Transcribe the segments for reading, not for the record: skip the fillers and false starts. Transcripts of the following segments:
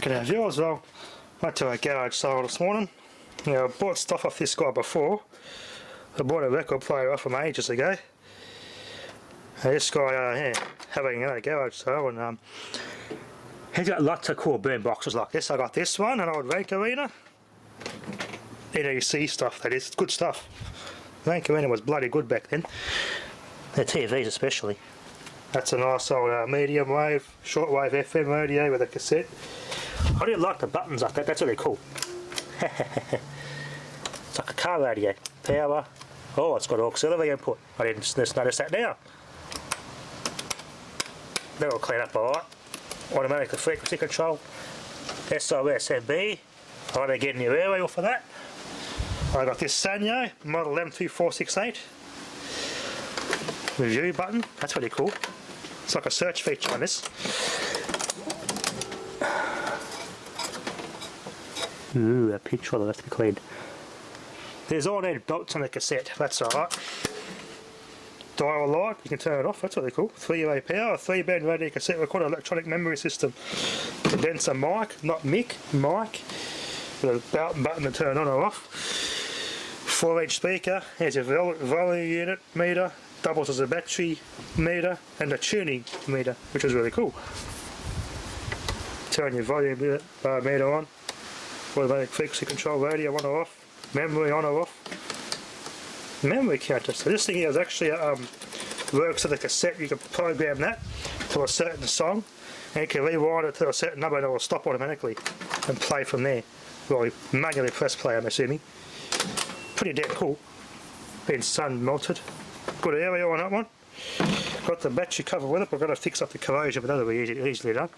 G'day viewers, well, went to a garage sale this morning. Now I bought stuff off this guy before. I bought a record player off him ages ago. This guy having a garage sale, and he's got lots of cool boom boxes like this. I got this one, an old Rank Arena. NEC stuff, that is, good stuff. Rank Arena was bloody good back then. The TVs especially. That's a nice old medium wave, short wave FM radio with a cassette. I really like the buttons like that, that's really cool. It's like a car radio. Power. Oh, it's got auxiliary input. I didn't just notice that now. That'll clean up alright. Automatic frequency control. SOS MB. I'm going to get a new aerial for that. I got this Sanyo, model M2468. Review button, that's really cool. It's like a search feature on this. Ooh, a pinch roller has to be cleaned. There's all these bolts on the cassette, that's alright. Dial light, you can turn it off, that's really cool. 3-way power, 3-band radio cassette recorder, electronic memory system. Condenser mic, not mic, mic. With a button to turn on or off. 4-inch speaker, here's your volume unit meter, doubles as a battery meter and a tuning meter, which is really cool. Turn your volume meter on, automatic frequency control, radio on or off, memory on or off, memory counter. So this thing here is actually works with a cassette. You can program that to a certain song and you can rewind it to a certain number and it will stop automatically and play from there. Well, you manually press play, I'm assuming. Pretty damn cool. Been sun melted. Good area on that one. Got the battery cover with it, but I've got to fix up the corrosion, but that'll be easily done.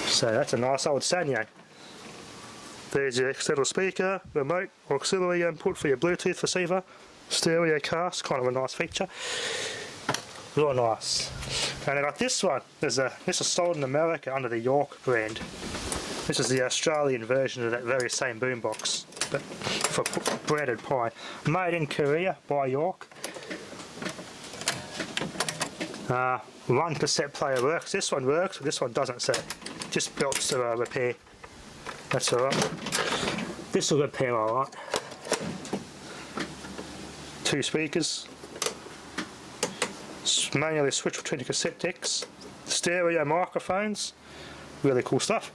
So that's a nice old Sanyo. There's your external speaker, remote, auxiliary input for your Bluetooth receiver, stereo cast, kind of a nice feature. Real nice. And I got this one. This is sold in America under the York brand. This is the Australian version of that very same boombox, but for branded pie. Made in Korea by York. One cassette player works. This one works, but this one doesn't. So just belts to repair. That's alright. This will repair alright. 2 speakers. Manually switch between the cassette decks. Stereo microphones. Really cool stuff.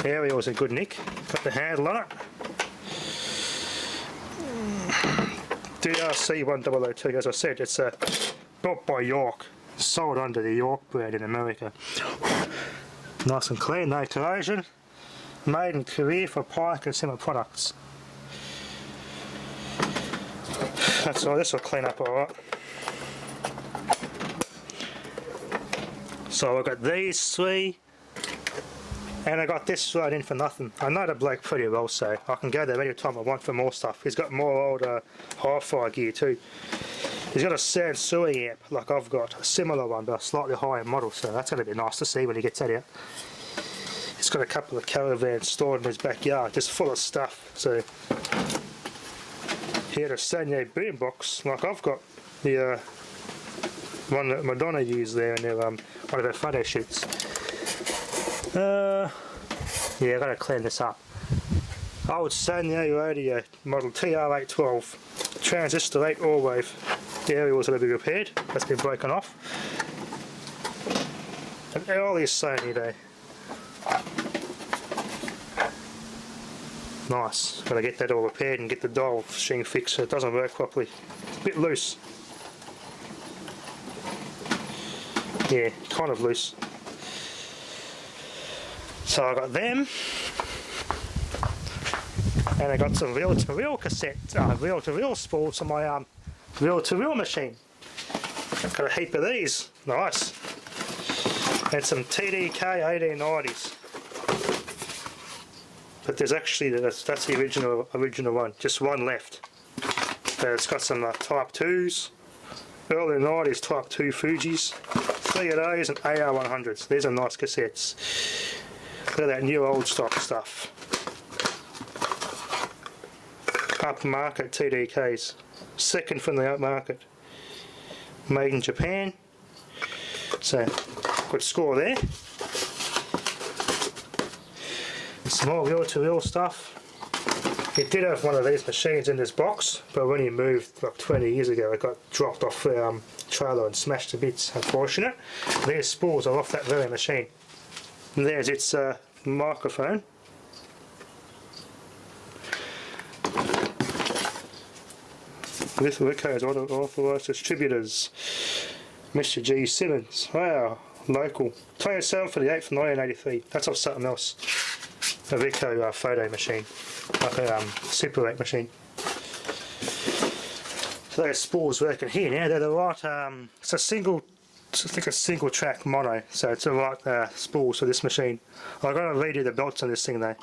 Aerial's in good nick. Got the handle on it. DRC1002, as I said, it's built by York. Sold under the York brand in America. Nice and clean, no corrosion. Made in Korea for pie consumer products. That's all, this will clean up alright. So I've got these 3. And I got this right in for nothing. I know the bloke pretty well, so I can go there anytime I want for more stuff. He's got more old hi-fi gear too. He's got a Sansui amp like I've got, a similar one but a slightly higher model, so that's going to be nice to see when he gets that out. He's got a couple of caravans stored in his backyard, just full of stuff. So he had a Sanyo boombox like I've got, the one that Madonna used there in their, one of her photo shoots. Yeah, I've got to clean this up. Old Sanyo radio, model TR812, transistor 8 all wave. The aerial's going to be repaired, that's been broken off. An early Sony though. Nice, got to get that all repaired and get the dial string fixed so it doesn't work properly. It's a bit loose. Yeah, kind of loose. So I got them, and I got some reel-to-reel cassettes, reel-to-reel spools on my reel-to-reel machine. I've got a heap of these, nice. And some TDK 1890s. But there's actually, that's the original one, just one left. But it's got some Type 2s, early 90s Type 2 Fujis, 3 of those and AR100s. These are nice cassettes. Look at that new old stock stuff. Upmarket TDKs. Second from the upmarket. Made in Japan. So, good score there. Some more wheel-to-wheel stuff. It did have one of these machines in this box, but when he moved like 20 years ago, it got dropped off the trailer and smashed to bits, unfortunate. These spools are off that very machine. And there's its microphone. With Rico's authorised distributors. Mr. G. Simmons. Wow, local. 27th for the 8th, 1983. That's off something else. A Rico photo machine. Like a Super 8 machine. So those spools working here now, they're the right, it's a single, I think a single track mono, so it's the right spools for this machine. I've got to redo the belts on this thing though.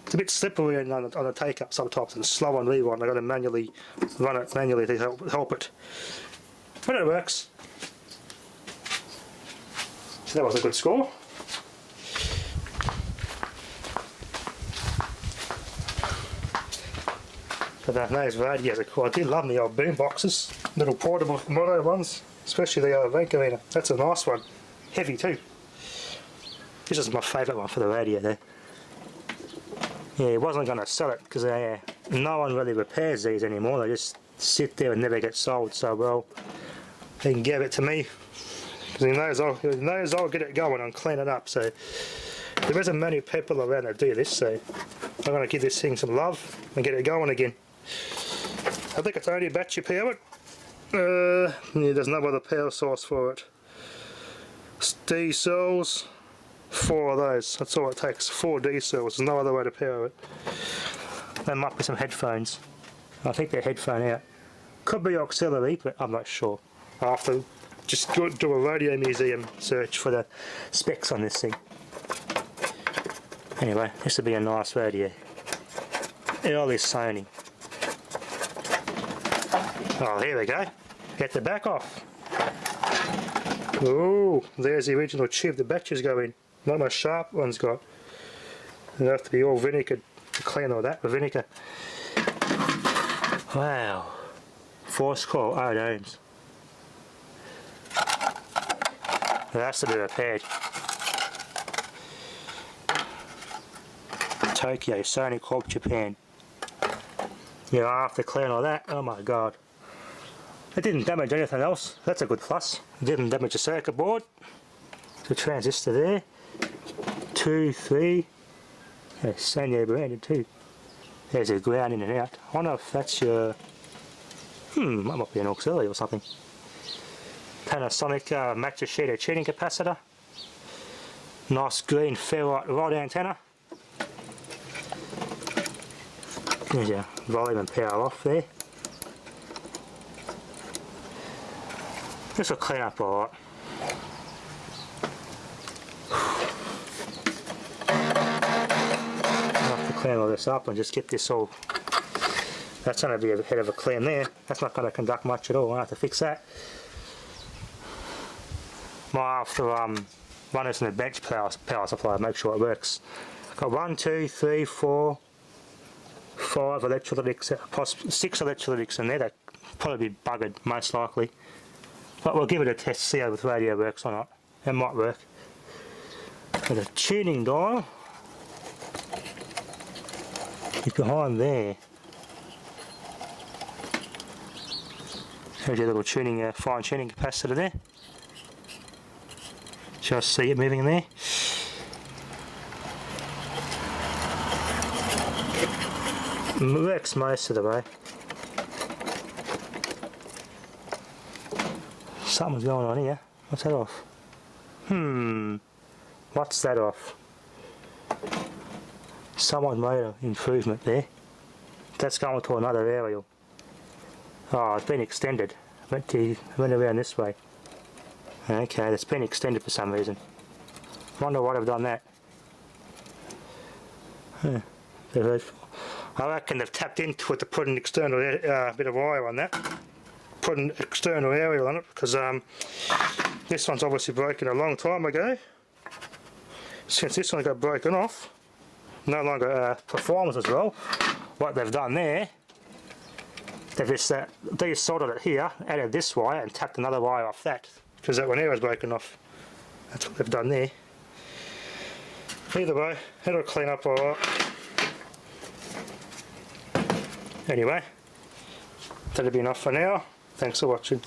It's a bit slippery on the take-up sometimes and slow on rewind. I've got to manually run it manually to help it. But it works. So that was a good score. But those radios are cool. I did love the old Boomboxes, little portable mono ones, especially the Vankovina. That's a nice one, heavy too. This is my favourite one for the radio there. Yeah, he wasn't going to sell it because no one really repairs these anymore. They just sit there and never get sold. So well, he can give it to me because he knows I'll get it going and clean it up. So there isn't many people around that do this. So I'm going to give this thing some love and get it going again. I think it's only battery powered. Yeah, there's no other power source for it. D cells, 4 of those. That's all it takes. 4 D cells. There's no other way to power it. There might be some headphones. I think they're headphone out. Could be auxiliary, but I'm not sure. I'll have to just do a radio museum search for the specs on this thing. Anyway, this would be a nice radio. Early Sony. Oh, here we go. Get the back off. Ooh, there's the original tube the batteries go in. Not my sharp one's got. It'll have to be all vinegar to clean all that with vinegar. Wow. Force coil 8 ohms. It has to be repaired. Tokyo, Sony Corp Japan. Yeah, I have to clean all that. Oh my god. It didn't damage anything else. That's a good plus. It didn't damage the circuit board. The transistor there. 2, 3. Yeah, Sony branded too. There's a ground in and out. I wonder if that's your... that might be an auxiliary or something. Panasonic matcher sheeted tuning capacitor. Nice green ferrite rod antenna. There's your volume and power off there. This will clean up alright. I'll have to clean all this up and just get this all... That's going to be a bit of a clean there. That's not going to conduct much at all. I'll have to fix that. Might have to run this in the bench power supply, make sure it works. Got 1, 2, 3, 4, 5 electrolytics, possibly 6 electrolytics in there. That probably be buggered most likely. But we'll give it a test, see how the radio works or not. It might work. And a tuning dial is behind there. There's your little tuning, fine tuning capacitor there. Just see it moving in there. Works most of the way. Something's going on here. What's that off? What's that off? Someone made an improvement there. That's going to another aerial. Oh, it's been extended. Went around this way. Okay, it's been extended for some reason. Wonder why they've done that. I reckon they've tapped into it to put an external bit of wire on that. Put an external aerial on it because this one's obviously broken a long time ago. Since this one got broken off, no longer performs as well. What they've done there, they've just desoldered it here, added this wire and tapped another wire off that because that one here was broken off. That's what they've done there. Either way, it'll clean up alright. Anyway, that'll be enough for now. Thanks for watching.